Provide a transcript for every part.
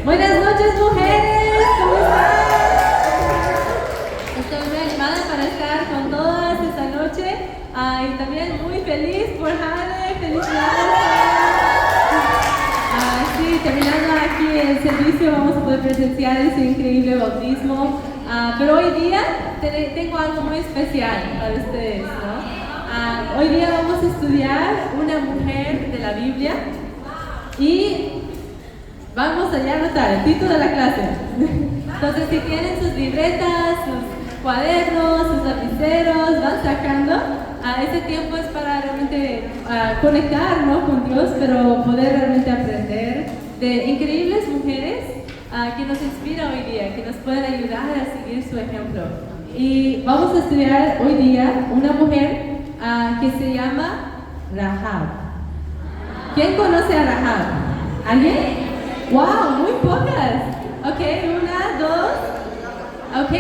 Buenas noches, mujeres, ¿cómo están? Estoy muy animada para estar con todas esta noche y también muy feliz por Jane. Felicidades. Sí, terminando aquí el servicio vamos a poder presenciar ese increíble bautismo, pero hoy día tengo algo muy especial para ustedes, ¿no? Hoy día vamos a estudiar una mujer de la Biblia y vamos allá a anotar el título de la clase. Entonces, si tienen sus libretas, sus cuadernos, sus lapiceros, van sacando. Este tiempo es para realmente conectar, ¿no?, con Dios, pero poder realmente aprender de increíbles mujeres que nos inspiran hoy día, que nos pueden ayudar a seguir su ejemplo. Y vamos a estudiar hoy día una mujer que se llama Rahab. ¿Quién conoce a Rahab? ¿Alguien? ¡Wow! Muy pocas. Ok, una, dos. Ok,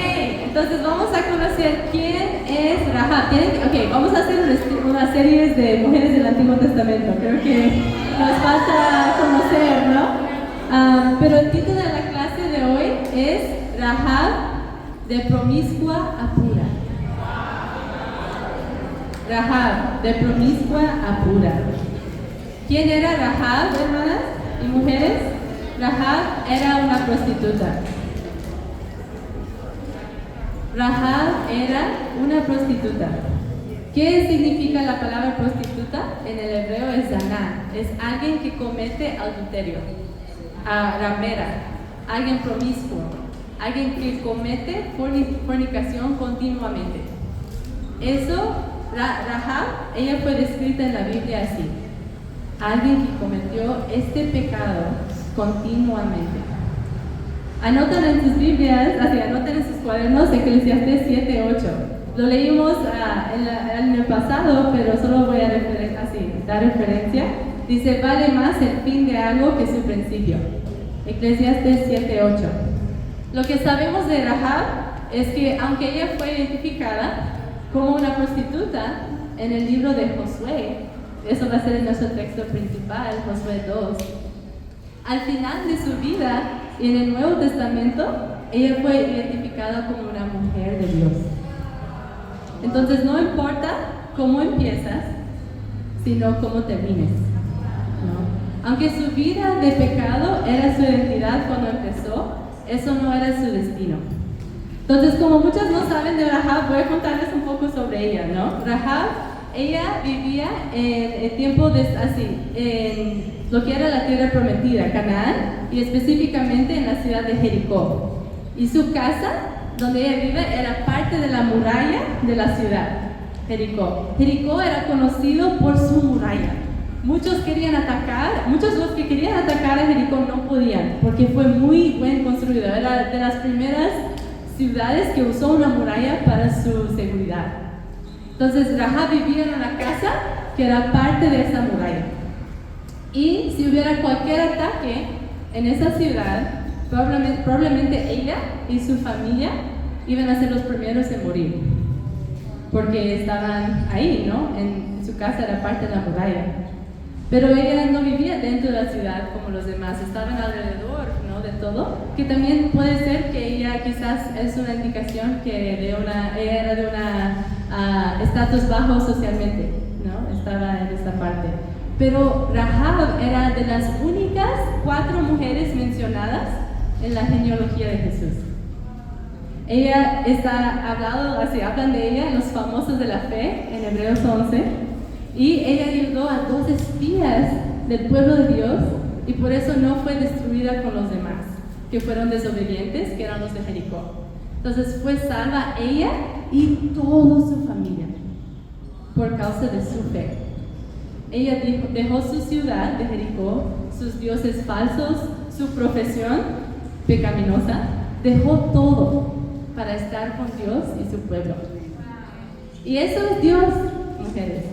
entonces vamos a conocer quién es Rahab. Ok, vamos a hacer una serie de mujeres del Antiguo Testamento. Creo que nos falta conocer, ¿no? Pero el título de la clase de hoy es Rahab de promiscua a pura. Rahab de promiscua a pura. ¿Quién era Rahab, hermanas y mujeres? Rahab era una prostituta. Rahab era una prostituta. ¿Qué significa la palabra prostituta? En el hebreo es zaná. Es alguien que comete adulterio. Ramera. Alguien promiscuo. Alguien que comete fornicación continuamente. Eso, Rahab, ella fue descrita en la Biblia así. Alguien que cometió este pecado continuamente. Anotan en sus Biblias, anoten en sus cuadernos Eclesiastés 7:8. Lo leímos en el pasado, pero solo voy a dar referencia. Dice, vale más el fin de algo que su principio. Eclesiastés 7:8. Lo que sabemos de Rahab es que aunque ella fue identificada como una prostituta en el libro de Josué, eso va a ser nuestro texto principal, Josué 2. Al final de su vida, y en el Nuevo Testamento, ella fue identificada como una mujer de Dios. Entonces, no importa cómo empiezas, sino cómo termines, ¿no? Aunque su vida de pecado era su identidad cuando empezó, eso no era su destino. Entonces, como muchas no saben de Rahab, voy a contarles un poco sobre ella, ¿no? Rahab, ella vivía en el tiempo en lo que era la tierra prometida, Canaán, y específicamente en la ciudad de Jericó. Y su casa, donde ella vive, era parte de la muralla de la ciudad, Jericó. Jericó era conocido por su muralla. Muchos de los que querían atacar a Jericó no podían, porque fue muy bien construido. Era de las primeras ciudades que usó una muralla para su seguridad. Entonces, Rahab vivía en una casa que era parte de esa muralla. Y si hubiera cualquier ataque en esa ciudad, probablemente ella y su familia iban a ser los primeros en morir. Porque estaban ahí, ¿no? En su casa era parte de la muralla. Pero ella no vivía dentro de la ciudad como los demás, estaban alrededor, ¿no?, de todo. Que también puede ser que ella quizás es una indicación que ella era de una estatus bajo socialmente, ¿no? Estaba en esta parte. Pero Rahab era de las únicas 4 mujeres mencionadas en la genealogía de Jesús. Ella hablan de ella en los famosos de la fe, en Hebreos 11, y ella ayudó a 2 espías del pueblo de Dios, y por eso no fue destruida con los demás, que fueron desobedientes, que eran los de Jericó. Entonces fue salva ella y toda su familia, por causa de su fe. Ella dejó su ciudad de Jericó, sus dioses falsos, su profesión pecaminosa, dejó todo para estar con Dios y su pueblo. Y eso es Dios, mujeres.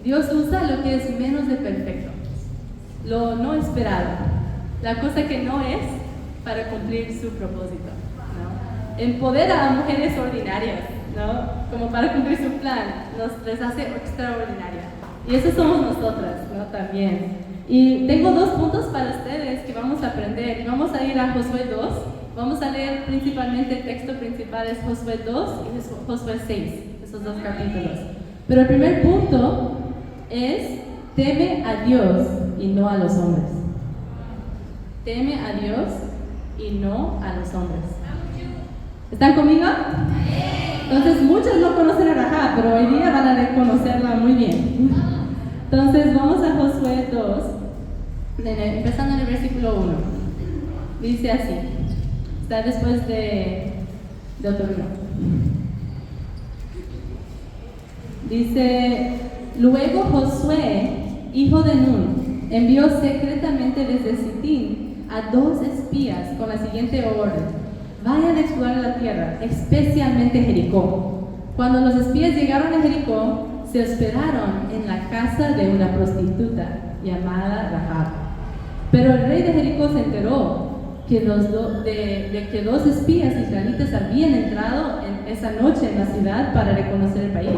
Dios usa lo que es menos de perfecto, lo no esperado, la cosa que no es para cumplir su propósito, ¿no? Empodera a mujeres ordinarias, ¿no?, como para cumplir su plan, les hace extraordinarias. Y eso somos nosotras, ¿no?, también. Y tengo 2 puntos para ustedes que vamos a aprender. Y vamos a ir a Josué 2. Vamos a leer principalmente, el texto principal es Josué 2 y Josué 6, esos 2 capítulos. Pero el primer punto es: teme a Dios y no a los hombres. Teme a Dios y no a los hombres. ¿Están conmigo? Entonces, muchos no conocen a Rahab, pero hoy día van a reconocerla muy bien. Entonces, vamos a Josué 2, empezando en el versículo 1. Dice así, está después de Deuteronomio. Dice: luego Josué, hijo de Nun, envió secretamente desde Sitín a 2 espías con la siguiente orden: vayan a explorar la tierra, especialmente Jericó. Cuando los espías llegaron a Jericó, se hospedaron en la casa de una prostituta llamada Rahab. Pero el rey de Jericó se enteró de que 2 espías israelitas habían entrado esa noche en la ciudad para reconocer el país.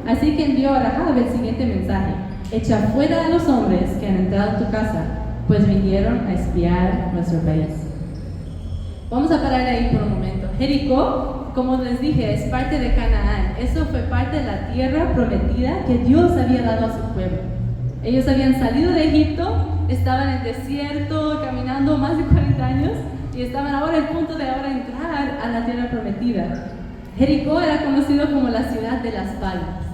Así que envió a Rahab el siguiente mensaje: echa fuera a los hombres que han entrado a tu casa, pues vinieron a espiar nuestro país. Vamos a parar ahí por un momento. Jericó, como les dije, es parte de Canaán. Eso fue parte de la tierra prometida que Dios había dado a su pueblo. Ellos habían salido de Egipto, estaban en el desierto, caminando más de 40 años, y estaban ahora al punto de ahora entrar a la tierra prometida. Jericó era conocido como la ciudad de las palmas.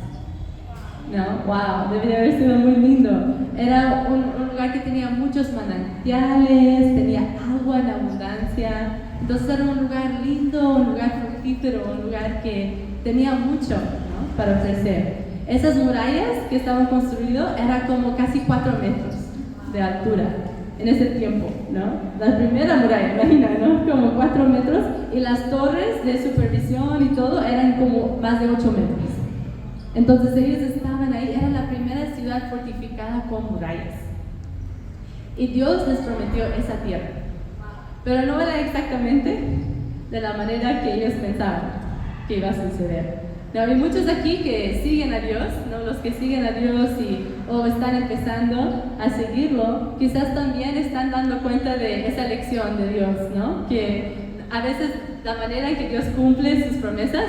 ¿No? ¡Wow! Debería haber sido muy lindo. Era un lugar que tenía muchos manantiales, tenía agua en abundancia. Entonces era un lugar lindo, un lugar fructífero, un lugar que tenía mucho, ¿no?, para ofrecer. Esas murallas que estaban construidas eran como casi 4 metros de altura en ese tiempo, ¿no? La primera muralla, imagina, ¿no? Como 4 metros, y las torres de supervisión y todo eran como más de 8 metros. Entonces ellos estaban ahí, era la primera ciudad fortificada con murallas. Y Dios les prometió esa tierra. Pero no era exactamente de la manera que ellos pensaban que iba a suceder. No, hay muchos aquí que siguen a Dios, ¿no? Los que siguen a Dios o están empezando a seguirlo, quizás también están dando cuenta de esa lección de Dios, ¿no? Que a veces la manera en que Dios cumple sus promesas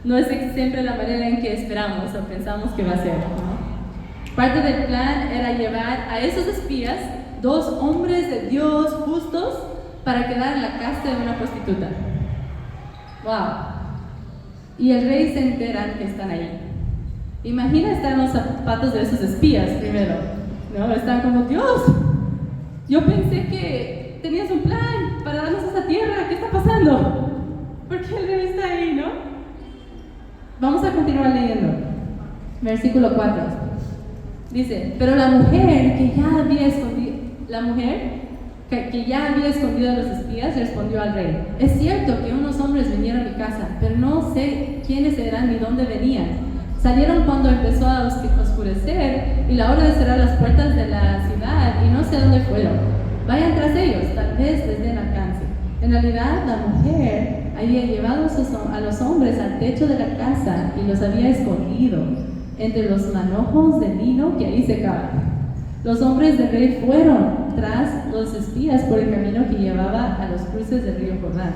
no es siempre la manera en que esperamos o pensamos que va a ser, ¿no? Parte del plan era llevar a esos espías, 2 hombres de Dios justos, para quedar en la casa de una prostituta. ¡Wow! Y el rey se entera que están ahí. Imagina estar en los zapatos de esos espías primero, ¿no? Están como: Dios, yo pensé que tenías un plan para darnos esa tierra, ¿qué está pasando? ¿Por qué el rey está ahí, no? Vamos a continuar leyendo. Versículo 4. Dice: pero la mujer que ya había escondido a los espías respondió al rey: es cierto que unos hombres vinieron a mi casa, pero no sé quiénes eran ni dónde venían. Salieron cuando empezó a oscurecer y la hora de cerrar las puertas de la ciudad, y no sé dónde fueron. Vayan tras ellos, tal vez les den alcance. En realidad, la mujer había llevado a los hombres al techo de la casa y los había escondido entre los manojos de lino que ahí secaban. Los hombres del rey fueron tras los espías por el camino que llevaba a los cruces del río Jordán.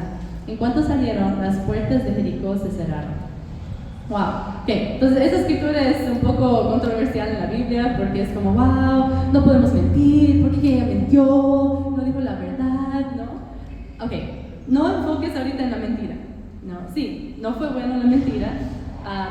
En cuanto salieron, las puertas de Jericó se cerraron. Wow. Okay. Entonces, esa escritura es un poco controversial en la Biblia porque es como: wow, no podemos mentir, porque ella mintió, no dijo la verdad, ¿no? Ok, no enfoques ahorita en la mentira. No, sí, no fue bueno la mentira,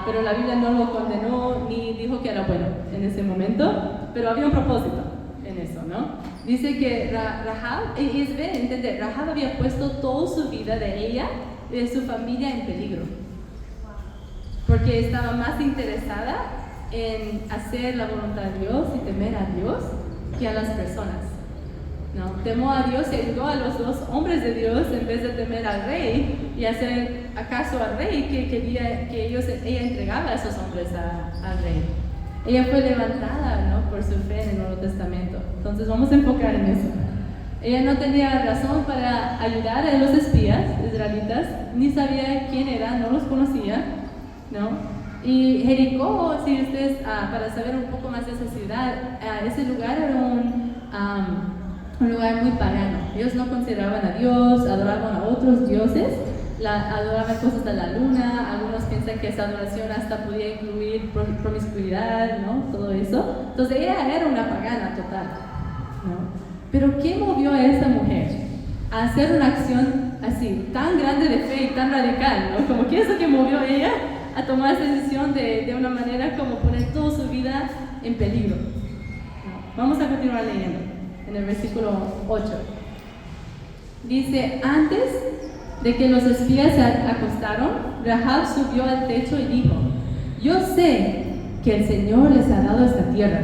pero la Biblia no lo condenó ni dijo que era bueno en ese momento, pero había un propósito en eso, ¿no? Dice que Rahab, y es ver, entender, Rahab había puesto toda su vida de ella y de su familia en peligro, porque estaba más interesada en hacer la voluntad de Dios y temer a Dios que a las personas, ¿no? Temó a Dios y ayudó a los 2 hombres de Dios en vez de temer al rey y hacer caso al rey que quería que ella entregaba a esos hombres al rey. Ella fue levantada, ¿no?, por su fe en el Nuevo Testamento. Entonces vamos a enfocar en eso. Ella no tenía razón para ayudar a los espías israelitas, ni sabía quién eran, no los conocía, ¿no? Y Jericó, si ustedes, para saber un poco más de esa ciudad, ese lugar era un lugar muy pagano. Ellos no consideraban a Dios, adoraban a otros dioses, adoraban cosas de la luna. Algunos piensan que esa adoración hasta podía incluir promiscuidad, ¿no? Todo eso. Entonces ella era una pagana total, ¿no? Pero ¿qué movió a esa mujer a hacer una acción así, tan grande de fe y tan radical, ¿no? Como que es lo que movió a ella a tomar esa decisión de una manera como poner toda su vida en peligro, ¿no? Vamos a continuar leyendo en el versículo 8. Dice: antes de que los espías se acostaron, Rahab subió al techo y dijo: yo sé que el Señor les ha dado esta tierra,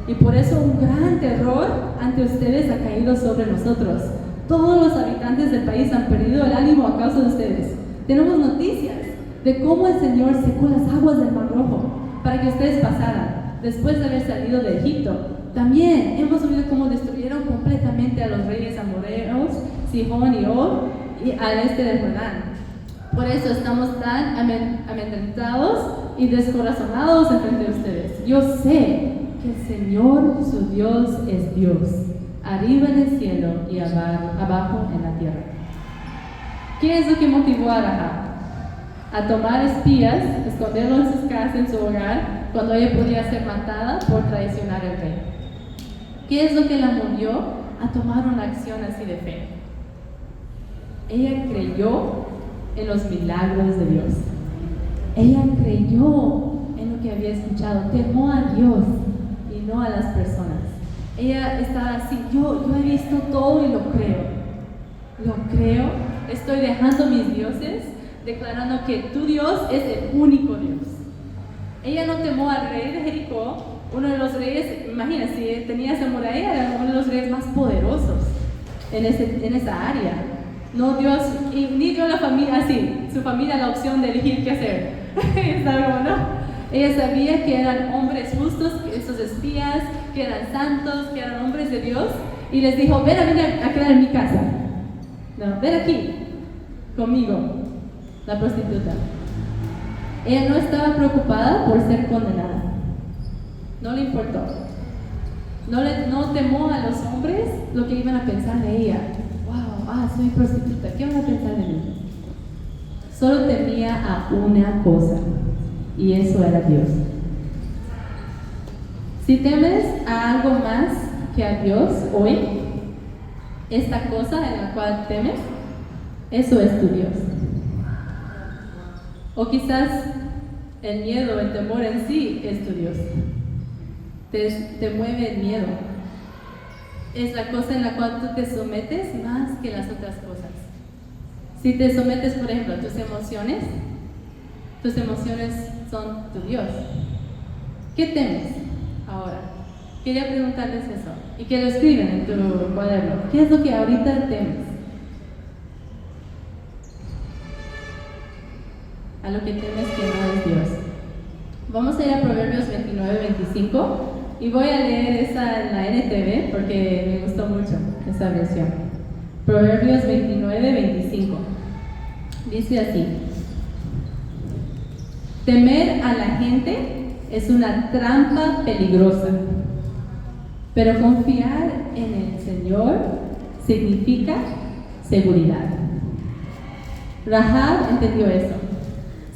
y por eso un gran terror ante ustedes ha caído sobre nosotros. Todos los habitantes del país han perdido el ánimo a causa de ustedes. Tenemos noticias de cómo el Señor secó las aguas del Mar Rojo para que ustedes pasaran después de haber salido de Egipto. También hemos oído cómo destruyeron completamente a los reyes amorreos, Sihón y Og, y al este del Jordán. Por eso estamos tan amedrentados y descorazonados enfrente de ustedes. Yo sé que el Señor, su Dios, es Dios, arriba en el cielo y abajo en la tierra. ¿Qué es lo que motivó a Rahab a tomar espías, esconderlo en sus casas, en su hogar, cuando ella podía ser matada por traicionar al rey? ¿Qué es lo que la movió a tomar una acción así de fe? Ella creyó en los milagros de Dios. Ella creyó en lo que había escuchado, temó a Dios y no a las personas. Ella estaba así: yo he visto todo y lo creo, estoy dejando mis dioses, declarando que tu Dios es el único Dios. Ella no temó al rey de Jericó, uno de los reyes, imagínense, tenía esa muralla, era uno de los reyes más poderosos en esa área. No Dios, y ni dio a la familia así, su familia la opción de elegir qué hacer. ¿Saben, no? Ella sabía que eran hombres justos, esos espías, que eran santos, que eran hombres de Dios, y les dijo: ven a quedar en mi casa. No, ven aquí, conmigo, la prostituta. Ella no estaba preocupada por ser condenada. No le importó. No temó a los hombres lo que iban a pensar de ella. Wow, soy prostituta, ¿qué van a pensar de mí? Solo temía a una cosa, y eso era Dios. Si temes a algo más que a Dios hoy, esta cosa en la cual temes, eso es tu Dios. O quizás el miedo, el temor en sí es tu Dios. Te mueve el miedo. Es la cosa en la cual tú te sometes más que las otras cosas. Si te sometes, por ejemplo, a tus emociones son tu Dios. ¿Qué temes ahora? Quería preguntarles eso y que lo escriban en tu cuaderno. ¿Qué es lo que ahorita temes? A lo que temes que no es Dios. Vamos a ir a Proverbios 29-25 y voy a leer esa en la NTV porque me gustó mucho esa versión. Proverbios 29-25 dice así: temer a la gente es una trampa peligrosa, pero confiar en el Señor significa seguridad. Rahab entendió eso.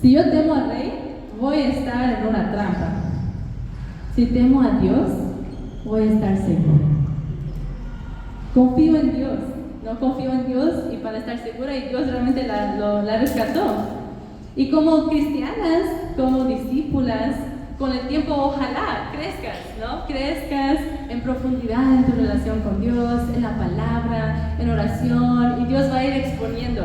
Si yo temo al rey, voy a estar en una trampa. Si temo a Dios, voy a estar segura. Confío en Dios. No confío en Dios y para estar segura, y Dios realmente la rescató. Y como cristianas, como discípulas, con el tiempo ojalá crezcas, ¿no? Crezcas en profundidad en tu relación con Dios, en la palabra, en oración, y Dios va a ir exponiendo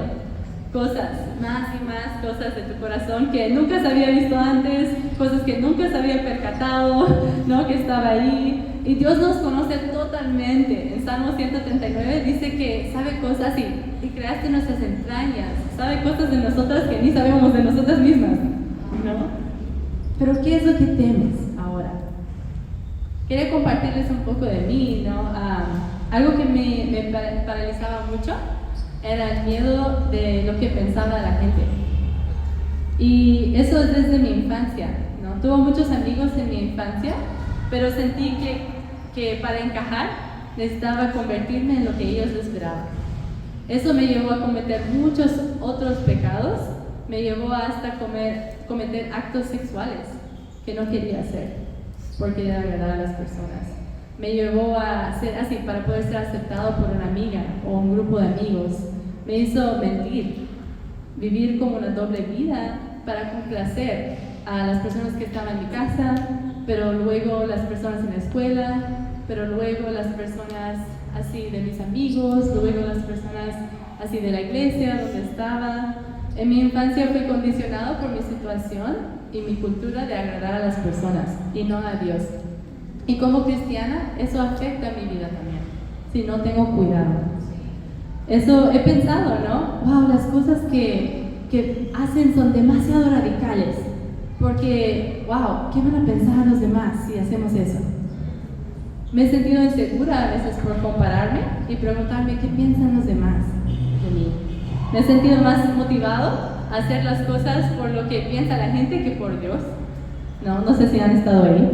cosas, más y más cosas de tu corazón que nunca se había visto antes, cosas que nunca se había percatado, ¿no? Que estaba ahí. Y Dios nos conoce totalmente. En Salmo 139 dice que sabe cosas y creaste nuestras entrañas, sabe cosas de nosotras que ni sabemos de nosotras mismas, ¿no? Pero ¿qué es lo que temes ahora? Quería compartirles un poco de mí, ¿no? Algo que me paralizaba mucho era el miedo de lo que pensaba la gente. Y eso es desde mi infancia, ¿no? Tuve muchos amigos en mi infancia, pero sentí que para encajar necesitaba convertirme en lo que ellos esperaban. Eso me llevó a cometer muchos otros pecados, me llevó hasta cometer actos sexuales que no quería hacer, porque quería agradar a las personas. Me llevó a ser así para poder ser aceptado por una amiga o un grupo de amigos. Me hizo mentir, vivir como una doble vida para complacer a las personas que estaban en mi casa, pero luego las personas en la escuela, pero luego las personas así de mis amigos, luego las personas así de la iglesia donde estaba. En mi infancia fui condicionado por mi situación y mi cultura de agradar a las personas y no a Dios. Y como cristiana, eso afecta mi vida también, si no tengo cuidado. Eso he pensado, ¿no? Wow, las cosas que hacen son demasiado radicales, porque, wow, ¿qué van a pensar los demás si hacemos eso? Me he sentido insegura a veces por compararme y preguntarme qué piensan los demás de mí. Me he sentido más motivado a hacer las cosas por lo que piensa la gente que por Dios. No sé si han estado ahí.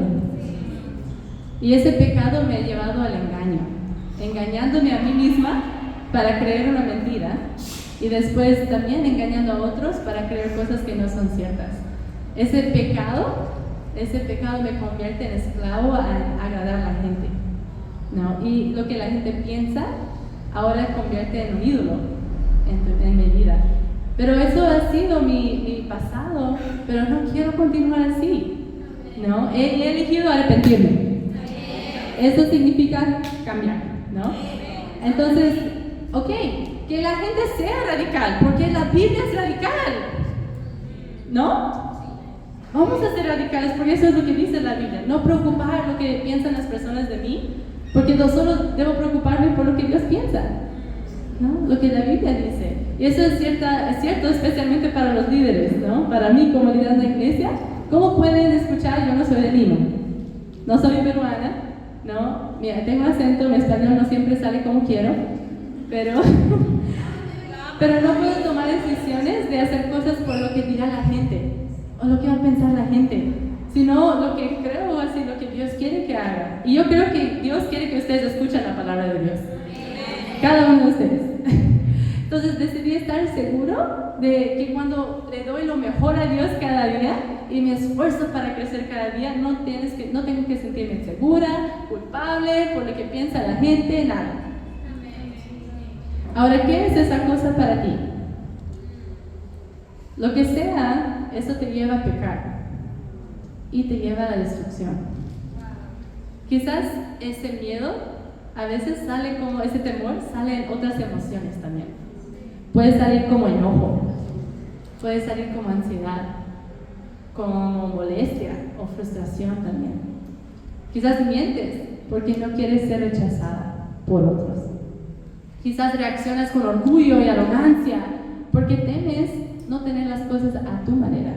Y ese pecado me ha llevado al engaño, engañándome a mí misma para creer una mentira y después también engañando a otros para creer cosas que no son ciertas. Ese pecado me convierte en esclavo a agradar a la gente, ¿no? Y lo que la gente piensa ahora convierte en un ídolo en mi vida. Pero eso ha sido mi pasado, pero no quiero continuar así, ¿no? He elegido arrepentirme. Eso significa cambiar, ¿no? Entonces, ok, que la gente sea radical, porque la Biblia es radical, ¿no? Vamos a ser radicales porque eso es lo que dice la Biblia. No preocupar lo que piensan las personas de mí, porque yo solo debo preocuparme por lo que Dios piensa, ¿no? Lo que la Biblia dice. Y eso es cierto especialmente para los líderes, ¿no? Para mí como líder de la iglesia, ¿cómo pueden escuchar? Yo no soy de Lima, no soy peruana, ¿no? Mira, tengo acento, mi español no siempre sale como quiero, pero no puedo tomar decisiones de hacer cosas por lo que dirá la gente o lo que va a pensar la gente, sino lo que creo, así lo que Dios quiere que haga. Y yo creo que Dios quiere que ustedes escuchen la palabra de Dios, cada uno de ustedes. Entonces decidí estar seguro de que cuando le doy lo mejor a Dios cada día y me esfuerzo para crecer cada día, no tengo que sentirme insegura, culpable por lo que piensa la gente, nada. Ahora, ¿qué es esa cosa para ti? Lo que sea, eso te lleva a pecar y te lleva a la destrucción. Quizás ese miedo, a veces sale como ese temor, sale en otras emociones también. Puede salir como enojo, puede salir como ansiedad, como molestia o frustración también. Quizás mientes porque no quieres ser rechazada por otros. Quizás reaccionas con orgullo y arrogancia porque temes no tener las cosas a tu manera.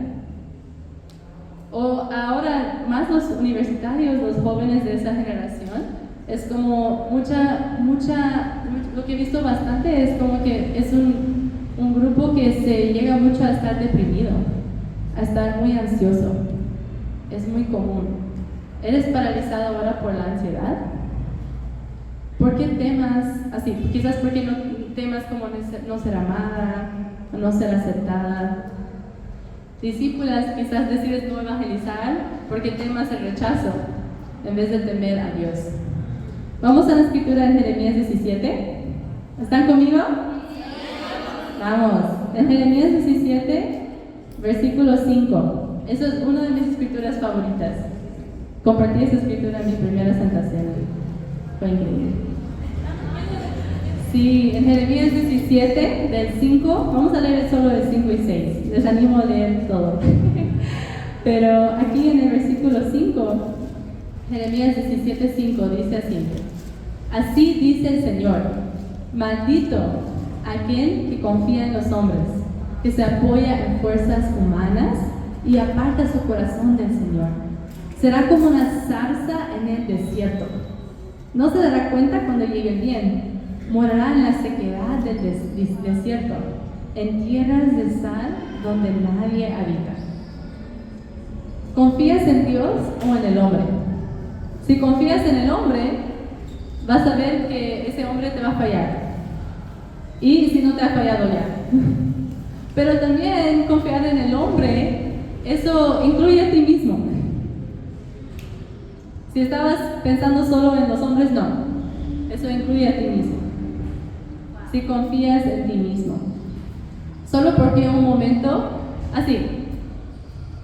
O ahora más los universitarios, los jóvenes de esa generación, es como lo que he visto bastante es como que es un grupo que se llega mucho a estar deprimido, a estar muy ansioso. Es muy común. ¿Eres paralizado ahora por la ansiedad? ¿Por qué temas así? Quizás porque no temas como no ser amada, o no ser aceptada. Discípulas, quizás decides no evangelizar porque temas el rechazo en vez de temer a Dios. Vamos a la escritura en Jeremías 17. ¿Están conmigo? Vamos. En Jeremías 17, versículo 5. Eso es una de mis escrituras favoritas. Compartí esa escritura en mi primera Santa Cena. Fue increíble. Sí, en Jeremías 17, del 5, vamos a leer solo el 5 y 6. Les animo a leer todo. Pero aquí en el versículo 5, Jeremías 17, 5, dice así: así dice el Señor, maldito aquel que confía en los hombres, que se apoya en fuerzas humanas y aparta su corazón del Señor. Será como una zarza en el desierto. No se dará cuenta cuando llegue el bien. Morará en la sequedad del desierto, en tierras de sal donde nadie habita. ¿Confías en Dios o en el hombre? Si confías en el hombre, vas a ver que ese hombre te va a fallar. Y si no te ha fallado ya. Pero también confiar en el hombre, eso incluye a ti mismo. Si estabas pensando solo en los hombres, no. Eso incluye a ti mismo. Si confías en ti mismo. Solo porque un momento, así,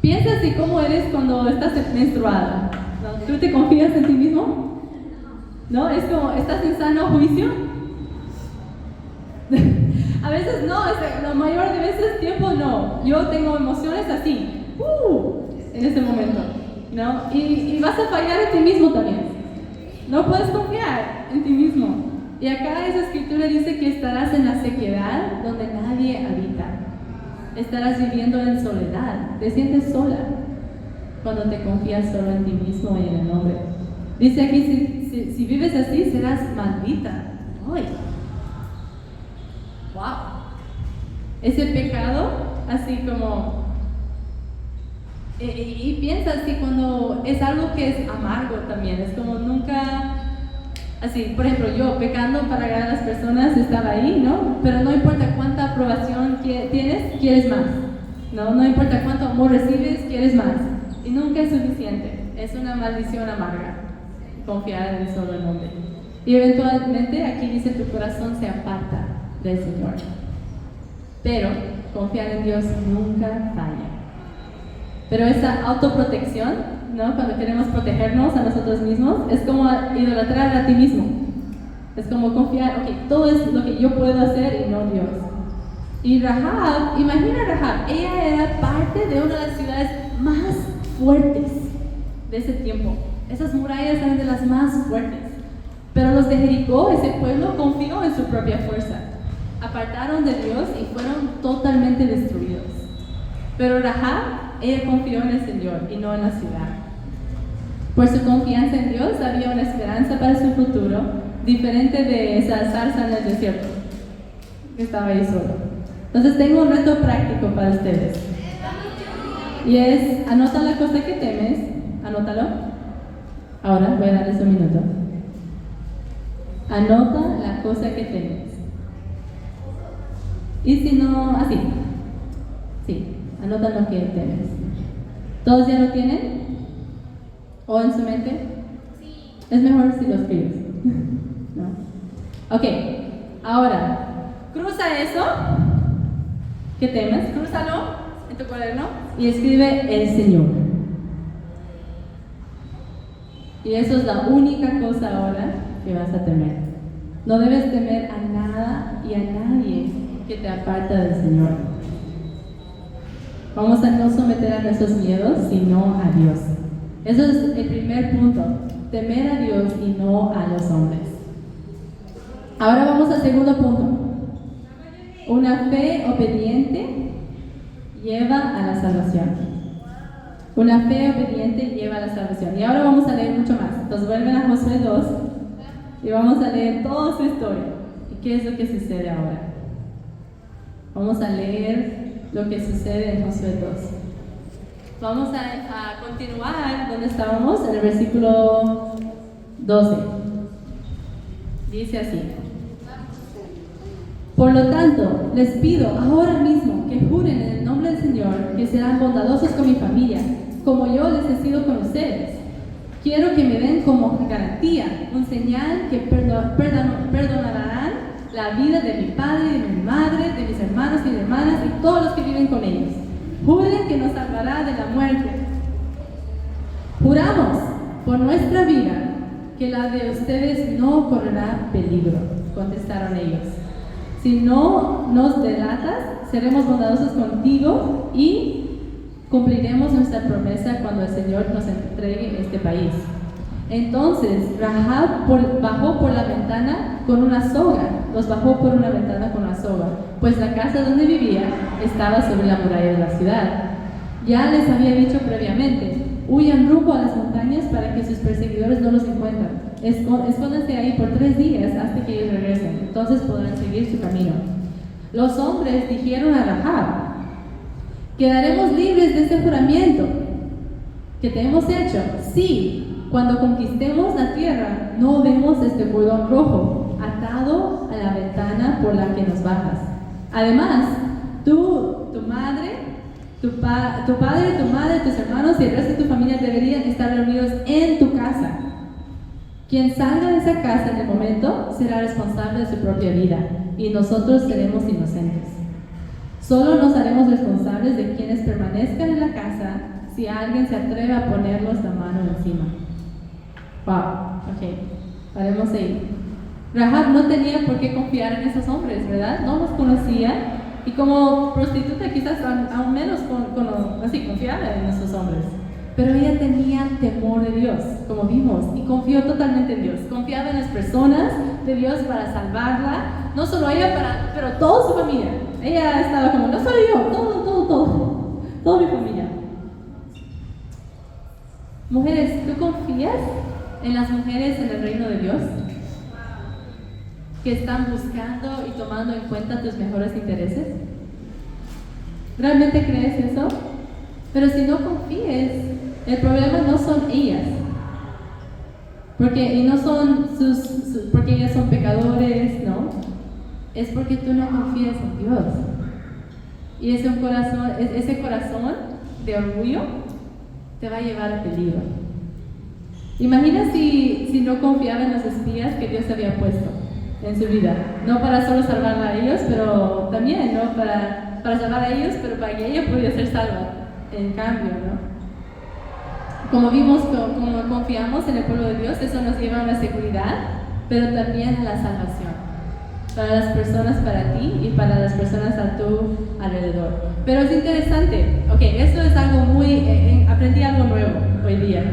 piensa así cómo eres cuando estás menstruada. ¿No? ¿Tú te confías en ti mismo? ¿No? Es como, ¿estás en sano juicio? A veces no, la mayor de veces tiempo no. Yo tengo emociones así, en ese momento, ¿no? Y vas a fallar en ti mismo también. No puedes confiar en ti mismo. Y acá esa escritura dice que estarás en la sequedad donde nadie habita. Estarás viviendo en soledad. Te sientes sola cuando te confías solo en ti mismo y en el hombre. Dice aquí, si vives así, serás maldita. ¡Ay! ¡Wow! Ese pecado, así como... Y piensa así cuando es algo que es amargo también. Es como nunca... Así, por ejemplo, yo pecando para agradar a las personas estaba ahí, ¿no? Pero no importa cuánta aprobación tienes, quieres más, ¿no? No importa cuánto amor recibes, quieres más. Y nunca es suficiente. Es una maldición amarga confiar en el solo nombre. Y eventualmente aquí dice tu corazón se aparta del Señor. Pero confiar en Dios nunca falla. Pero esa autoprotección, ¿no? Cuando queremos protegernos a nosotros mismos, es como idolatrar a ti mismo. Es como confiar, ok, todo es lo que yo puedo hacer y no Dios. Y Rahab, imagina a Rahab, ella era parte de una de las ciudades más fuertes de ese tiempo. Esas murallas eran de las más fuertes. Pero los de Jericó, ese pueblo, confió en su propia fuerza. Apartaron de Dios y fueron totalmente destruidos. Pero Rahab, ella confió en el Señor y no en la ciudad. Por su confianza en Dios había una esperanza para su futuro, diferente de esa zarza en el desierto que estaba ahí solo. Entonces tengo un reto práctico para ustedes. Y es, anota la cosa que temes, anótalo. Ahora voy a darles un minuto. Anota la cosa que temes. Y si no, así. Sí, anota lo que temes. ¿Todos ya lo tienen? ¿O en su mente? Sí. Es mejor si lo escribes. ¿No? Ok, ahora, cruza eso que temes, crúzalo en tu cuaderno y escribe el Señor. Y eso es la única cosa ahora que vas a temer. No debes temer a nada y a nadie que te aparta del Señor. Vamos a no someter a nuestros miedos, sino a Dios. Eso es el primer punto, temer a Dios y no a los hombres. Ahora vamos al segundo punto. Una fe obediente lleva a la salvación. Una fe obediente lleva a la salvación. Y ahora vamos a leer mucho más. Entonces vuelven a Josué 2 y vamos a leer toda su historia. ¿Y qué es lo que sucede ahora? Vamos a leer lo que sucede en Josué 2. Vamos a continuar donde estábamos, en el versículo 12. Dice así: por lo tanto, les pido ahora mismo que juren en el nombre del Señor que serán bondadosos con mi familia, como yo les he sido con ustedes. Quiero que me den como garantía un señal que perdonarán la vida de mi padre y de mi madre, de mis hermanos y hermanas y todos los que viven con ellos. Juren que nos salvará de la muerte. Juramos por nuestra vida que la de ustedes no correrá peligro, contestaron ellos. Si no nos delatas, seremos bondadosos contigo y cumpliremos nuestra promesa cuando el Señor nos entregue este país. Entonces Rahab bajó por la ventana con una soga, los bajó por una ventana con una soga, pues la casa donde vivía estaba sobre la muralla de la ciudad. Ya les había dicho previamente: huyan rumbo a las montañas para que sus perseguidores no los encuentren. Escóndanse ahí por 3 días hasta que ellos regresen, entonces podrán seguir su camino. Los hombres dijeron a Rahab: ¿quedaremos libres de ese juramento que te hemos hecho? Sí, cuando conquistemos la tierra, no vemos este cordón rojo atado a la ventana por la que nos bajas. Además, tú, tu madre, tu padre, tu madre, tus hermanos y el resto de tu familia deberían estar reunidos en tu casa. Quien salga de esa casa en el momento será responsable de su propia vida y nosotros seremos inocentes. Solo nos haremos responsables de quienes permanezcan en la casa si alguien se atreve a ponernos la mano encima. Wow, ok, paremos ahí. Rahab no tenía por qué confiar en esos hombres, ¿verdad? No los conocía y como prostituta quizás aún menos así confiaba en esos hombres. Pero ella tenía temor de Dios, como vimos, y confió totalmente en Dios. Confiaba en las personas de Dios para salvarla, no solo ella, pero toda su familia. Ella estaba como, no solo yo, toda mi familia. Mujeres, ¿tú confías en las mujeres en el reino de Dios? Que están buscando y tomando en cuenta tus mejores intereses. ¿Realmente crees eso? Pero si no confíes, el problema no son ellas, porque ellas son pecadores, ¿no? Es porque tú no confías en Dios. Y ese corazón de orgullo te va a llevar a peligro. Imagina si no confiaba en los espías que Dios había puesto en su vida, no para solo salvarla a ellos, pero también, ¿no? Para salvar a ellos, pero para que ella pudiera ser salva, en cambio, ¿no? Como vimos, como confiamos en el pueblo de Dios, eso nos lleva a una seguridad, pero también a la salvación, para las personas, para ti y para las personas a tu alrededor. Pero es interesante, ok, esto es algo aprendí algo nuevo hoy día,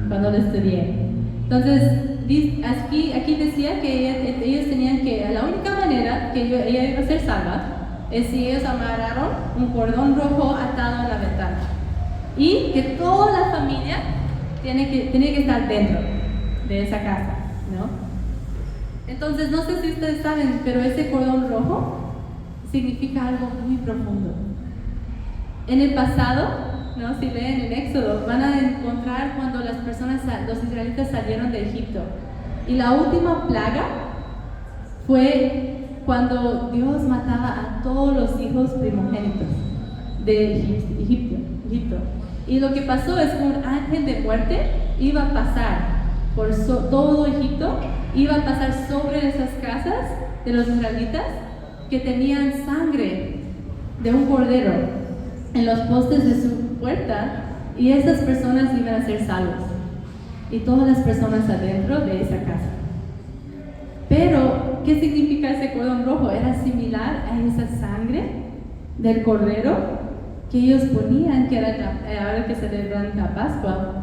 cuando lo estudié. Entonces, aquí decía que ellos tenían que, la única manera que ella iba a ser salva, es si ellos amarraron un cordón rojo atado a la ventana. Y que toda la familia tiene que estar dentro de esa casa, ¿no? Entonces, no sé si ustedes saben, pero ese cordón rojo significa algo muy profundo. En el pasado, ¿no? Si leen en Éxodo, van a encontrar cuando los israelitas salieron de Egipto. Y la última plaga fue cuando Dios mataba a todos los hijos primogénitos de Egipto. Y lo que pasó es que un ángel de muerte iba a pasar por todo Egipto, iba a pasar sobre esas casas de los israelitas que tenían sangre de un cordero en los postes de su puerta, y esas personas iban a ser salvos, y todas las personas adentro de esa casa. Pero, ¿qué significa ese cordón rojo? Era similar a esa sangre del cordero que ellos ponían, que era ahora que celebran la Pascua,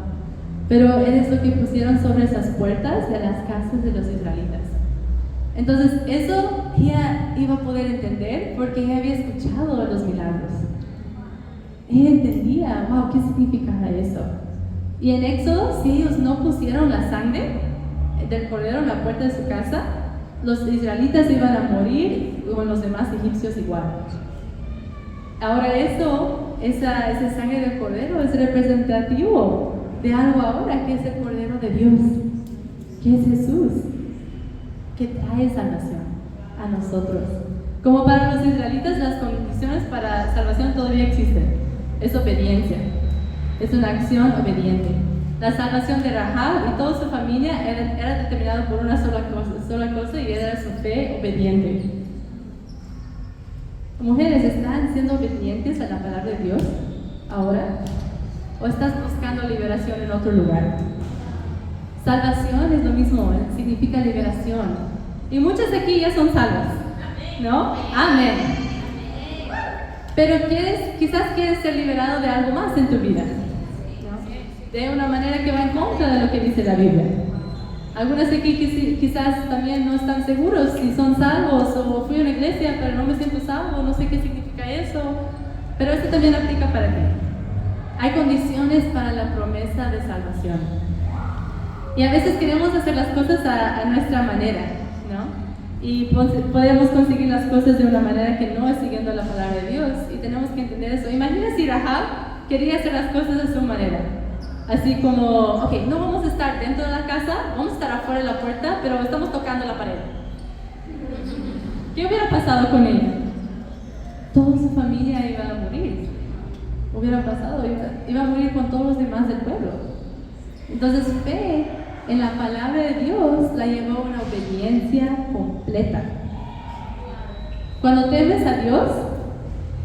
pero es lo que pusieron sobre esas puertas de las casas de los israelitas. Entonces, eso ella iba a poder entender porque ella había escuchado los milagros. Ella entendía, wow, ¿qué significaba eso? Y en Éxodo, si ellos no pusieron la sangre del cordero en la puerta de su casa, los israelitas iban a morir, y los demás egipcios igual. Ahora esa sangre del cordero es representativo de algo ahora, que es el Cordero de Dios, que es Jesús, que trae salvación a nosotros. Como para los israelitas, las condiciones para salvación todavía existen. Es obediencia, es una acción obediente. La salvación de Rahab y toda su familia era determinada por una sola cosa, y era su fe obediente. Mujeres, ¿están siendo obedientes a la palabra de Dios ahora? ¿O estás buscando liberación en otro lugar? Salvación es lo mismo, significa liberación. Y muchas de aquí ya son salvas, ¿no? Amén. Pero quizás quieres ser liberado de algo más en tu vida, ¿no? De una manera que va en contra de lo que dice la Biblia. Algunas de aquí quizás también no están seguros si son salvos, o fui a una iglesia pero no me siento salvo, no sé qué significa eso, pero esto también aplica para ti. Hay condiciones para la promesa de salvación. Y a veces queremos hacer las cosas a nuestra manera, ¿no? Y podemos conseguir las cosas de una manera que no es siguiendo la palabra de Dios, y tenemos que entender eso. Imagina si Rahab quería hacer las cosas de su manera. Así como, ok, no vamos a estar dentro de la casa, vamos a estar afuera de la puerta, pero estamos tocando la pared. ¿Qué hubiera pasado con ella? Toda su familia iba a morir. Hubiera pasado, iba a morir con todos los demás del pueblo. Entonces, fe en la palabra de Dios la llevó a una obediencia completa. Cuando temes a Dios,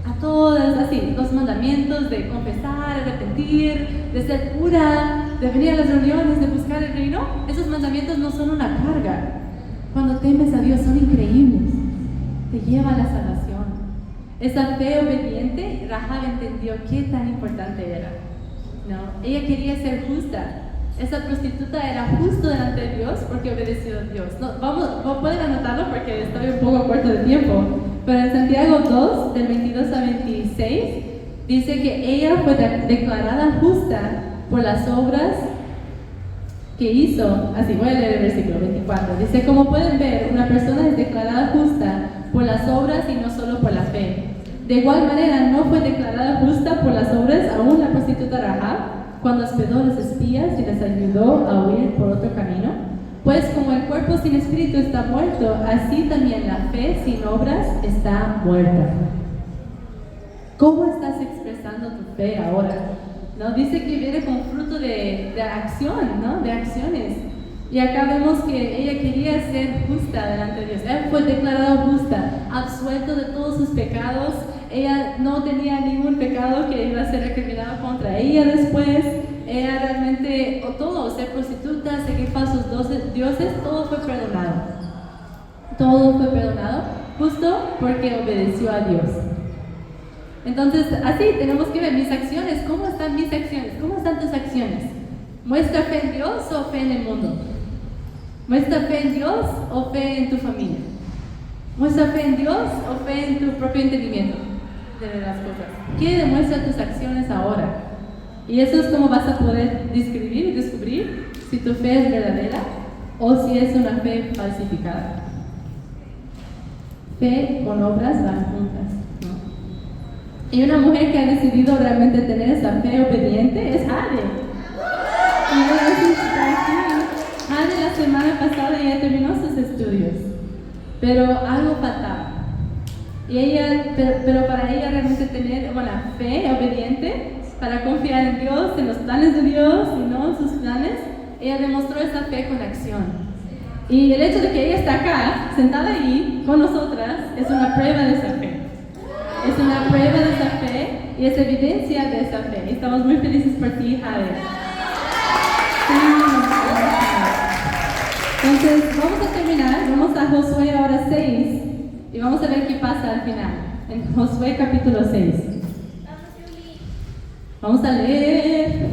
a todos así, los mandamientos de confesar, arrepentir, de ser pura, de venir a las reuniones, de buscar el reino, esos mandamientos no son una carga. Cuando temes a Dios son increíbles, te lleva a la salvación. Esa fe obediente, Rahab entendió qué tan importante era, ¿no? Ella quería ser justa. Esa prostituta era justo delante de Dios porque obedeció a Dios. Pueden anotarlo porque estoy un poco corto de tiempo, pero en Santiago 2, del 22 a 26, dice que ella fue declarada justa por las obras que hizo. Así, voy a leer el versículo 24. Dice, como pueden ver, una persona es declarada justa por las obras y no solo por la fe. De igual manera, no fue declarada justa por las obras aún la prostituta Rahab, cuando hospedó a los espías y les ayudó a huir por otro camino. Pues como el cuerpo sin espíritu está muerto, así también la fe sin obras está muerta. ¿Cómo estás expresando tu fe ahora? ¿No? Dice que viene con fruto de acción, ¿no? De acciones. Y acá vemos que ella quería ser justa delante de Dios. Ella fue declarada justa, absuelto de todos sus pecados. Ella no tenía ningún pecado que iba a ser recriminado contra ella después. Ella realmente, o todo, ser prostituta, seguir falsos dioses, todo fue perdonado. Todo fue perdonado justo porque obedeció a Dios. Entonces, así tenemos que ver mis acciones. ¿Cómo están mis acciones? ¿Cómo están tus acciones? ¿Muestra fe en Dios o fe en el mundo? ¿Muestra fe en Dios o fe en tu familia? ¿Muestra fe en Dios o fe en tu propio entendimiento de las cosas? ¿Qué demuestra tus acciones ahora? Y eso es como vas a poder descubrir si tu fe es verdadera o si es una fe falsificada. Fe con obras van juntas, ¿no? Y una mujer que ha decidido realmente tener esa fe obediente es Hade. Hade la semana pasada ya terminó sus estudios, pero algo faltaba. Y pero para ella realmente tener una fe obediente, para confiar en Dios, en los planes de Dios y no en sus planes, ella demostró esa fe con acción. Y el hecho de que ella está acá, sentada ahí con nosotras, es una prueba de esa fe. Es una prueba de esa fe y es evidencia de esa fe. Estamos muy felices por ti, Jade. Entonces, vamos a terminar. Vamos a Josué ahora 6 y vamos a ver qué pasa al final. En Josué capítulo 6. Vamos a leer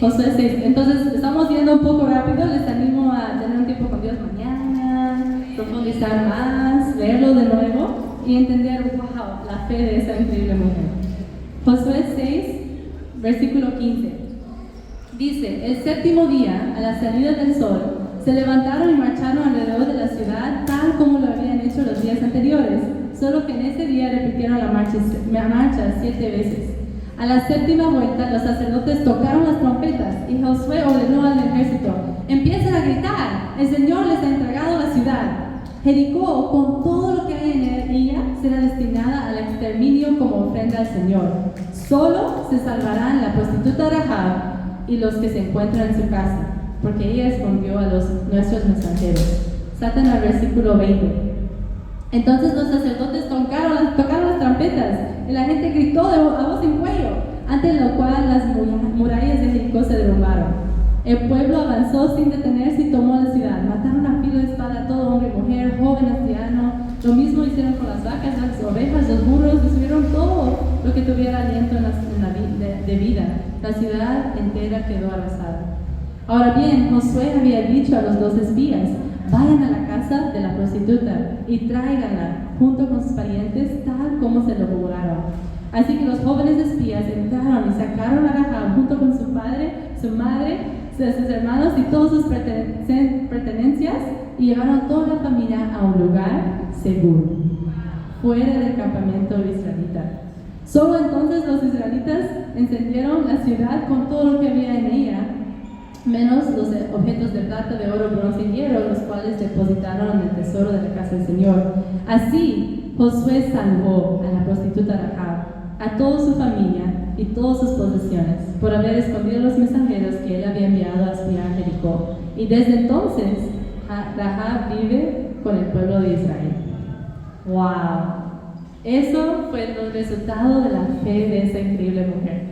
Josué 6. Entonces, estamos yendo un poco rápido. Les animo a tener un tiempo con Dios mañana, profundizar más, leerlo de nuevo y entender, wow, la fe de esa increíble mujer. Josué 6, versículo 15. Dice, el séptimo día, a la salida del sol, se levantaron y marcharon alrededor de la ciudad tal como lo habían hecho los días anteriores, solo que en ese día repitieron la marcha 7 veces. A la séptima vuelta, los sacerdotes tocaron las trompetas y Josué ordenó al ejército, empiecen a gritar, el Señor les ha entregado la ciudad. Jericó, con todo lo que hay en ella, será destinada al exterminio como ofrenda al Señor. Solo se salvarán la prostituta Rahab y los que se encuentran en su casa, porque ella escondió a nuestros mensajeros. Saltan al versículo 20. Entonces los sacerdotes tocaron las trompetas y la gente gritó a voz en cuello, ante lo cual las murallas de Jericó se derrumbaron. El pueblo avanzó sin detenerse y tomó la ciudad. Mataron a filo de espada a todo hombre, mujer, joven, anciano. Lo mismo hicieron con las vacas, las ovejas, los burros, destruyeron todo lo que tuviera aliento de vida. La ciudad entera quedó arrasada. Ahora bien, Josué había dicho a los 2 espías, vayan a la casa de la prostituta y tráiganla junto con sus parientes tal como se lo juraron. Así que los jóvenes espías entraron y sacaron a Rahab junto con su padre, su madre, sus hermanos y todas sus pertenencias y llevaron toda la familia a un lugar seguro, fuera del campamento israelita. Solo entonces los israelitas encendieron la ciudad con todo lo que había en ella, menos los objetos de plata, de oro, bronce y hierro, los cuales depositaron en el tesoro de la casa del Señor. Así, Josué salvó a la prostituta Rahab, a toda su familia y todas sus posesiones, por haber escondido los mensajeros que él había enviado a espiar a Jericó. Y desde entonces, Rahab vive con el pueblo de Israel. ¡Wow! Eso fue el resultado de la fe de esa increíble mujer.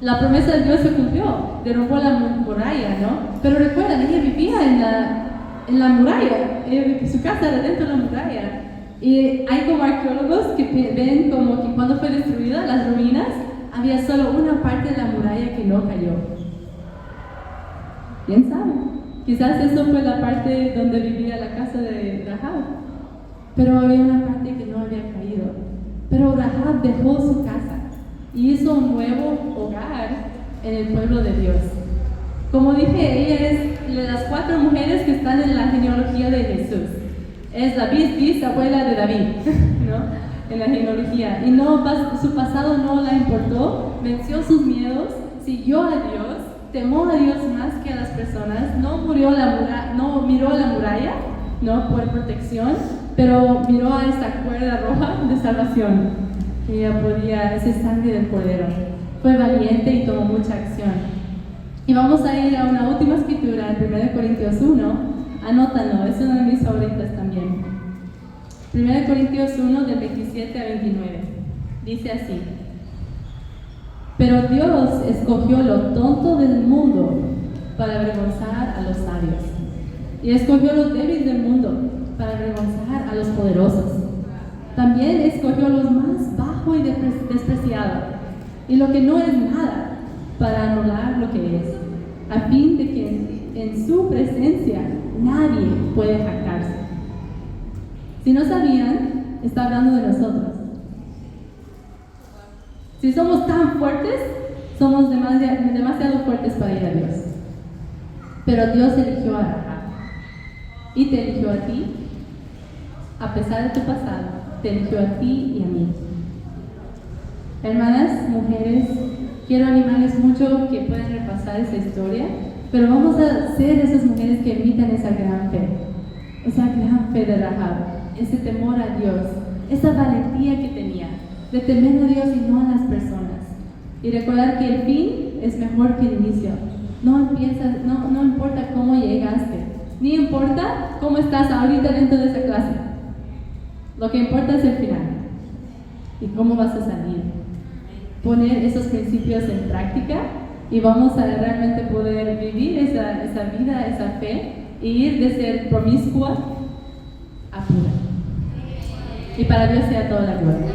La promesa de Dios se cumplió, derrumbó la muralla, ¿no? Pero recuerden, ella vivía en la muralla, su casa era dentro de la muralla. Y hay como arqueólogos que ven como que cuando fue destruida las ruinas, había solo una parte de la muralla que no cayó. ¿Quién sabe? Quizás eso fue la parte donde vivía la casa de Rahab. Pero había una parte que no había caído. Pero Rahab dejó su casa y hizo un nuevo hogar en el pueblo de Dios. Como dije, ella es de las 4 mujeres que están en la genealogía de Jesús. Es la bisabuela de David, ¿no? En la genealogía. Y su pasado no la importó, venció sus miedos, siguió a Dios, temó a Dios más que a las personas, no miró a la muralla, ¿no? Por protección, pero miró a esta cuerda roja de salvación. Ella ese sangre del Cordero. Fue valiente y tomó mucha acción. Y vamos a ir a una última escritura, en 1 Corintios 1. Anótalo, es una de mis favoritas también. 1 Corintios 1, del 27 a 29. Dice así: Pero Dios escogió lo tonto del mundo para avergonzar a los sabios, y escogió lo débil del mundo para avergonzar a los poderosos. También escogió lo más bajo y despreciado, y lo que no es nada, para anular lo que es, a fin de que en su presencia nadie puede jactarse. Si no sabían, está hablando de nosotros. Si somos tan fuertes, somos demasiado fuertes para ir a Dios. Pero Dios eligió a Rahab y te eligió a ti, a pesar de tu pasado, te eligió a ti y a mí. Hermanas, mujeres, quiero animarles mucho que puedan repasar esa historia, pero vamos a ser esas mujeres que imitan esa gran fe de Rahab, ese temor a Dios, esa valentía que tenía, de temer a Dios y no a las personas. Y recordar que el fin es mejor que el inicio. No importa cómo llegaste, ni importa cómo estás ahorita dentro de esa clase. Lo que importa es el final y cómo vas a salir. Poner esos principios en práctica y vamos a realmente poder vivir esa vida, esa fe, e ir de ser promiscua a pura. Y para Dios sea toda la gloria.